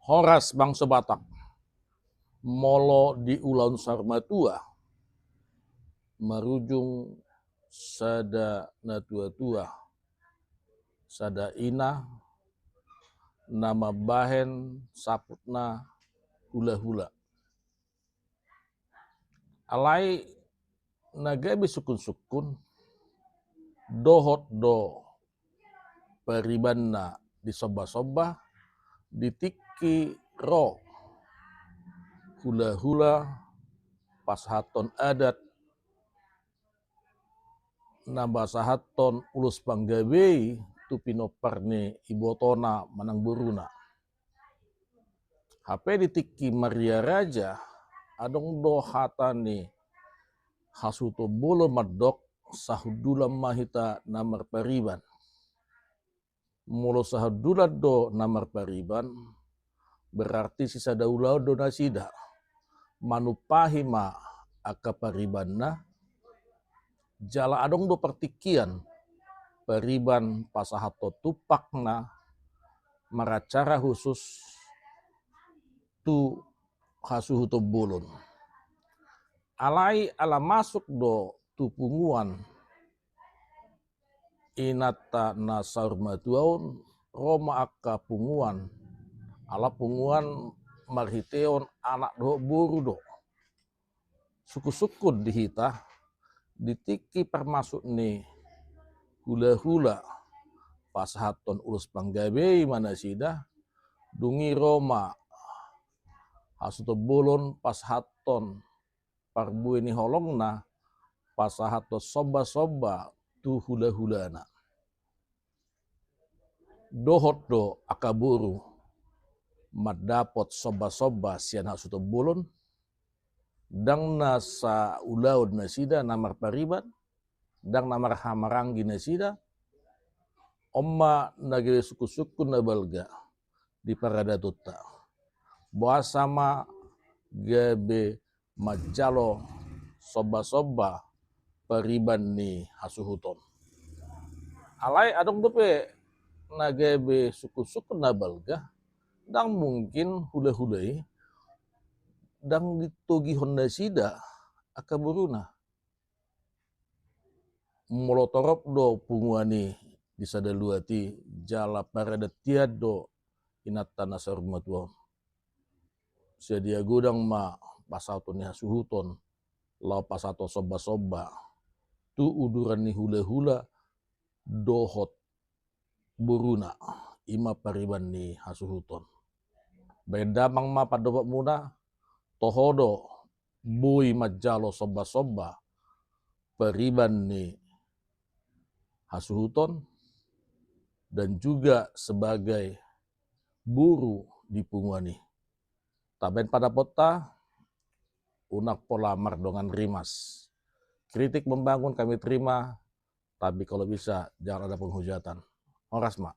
Horas bangsa Batak, molo di Ulaun Sarmatua, marujung sada natua-tua, sada ina, nama bahen saputna hula-hula. Alai nagabe sukun-sukun, dohot do paribanna di soba-soba, ditiki ro hula-hula pas haton adat nabasahaton ulus panggawei tupino parne ibotona manang buruna. HP ditiki Maria Raja adong do hatani hasuto bolo madok sahudula mahita namar pariban. Mulo sahudula do namar pariban berarti sisa daulau do nasida manupahi ma akaparibanna jala adong do pertikian pariban pasahato tupakna maracara khusus tu hasuhuto bulun. Alai ala masuk do tupunguan inata nasaur matuaun roma akka punguan ala punguan marhiteon anak do buru do suku-sukun dihita ditiki permasuk ni hula-hula pas haton ulus panggabei manasida dungi Roma hasuto bolon pas haton parbui ni holongna pas hato soba-soba tu hula-hulana dohot do akaburu madapot soba-soba sian hasuto bolon dang nasa ulaud nasida namar pariban dang namar hamaranggi nasida omma nagere suku-suku nabalga di parada tutta sama gabe majalo soba-soba pariban ni hasuhuton alai adong dope nagabe suku-suku nabalga dang mungkin hula-hulai dang ditogi honda sida akaburuna molotorop do punguani di sadaluati jala parada tiad do inata nasar matua sedia gudang ma pasato ni hasuhuton lau pasato soba-soba tu uduran ni hula-hula dohot buruna ima pariban ni hasuhuton bedamang ma padobak muna tohodo bui majalo soba-soba pariban ni hasuhuton dan juga sebagai buru di punguani. Taben pada pota unak pola mardongan rimas. Kritik membangun kami terima, tapi kalau bisa jangan ada penghujatan. Orasma.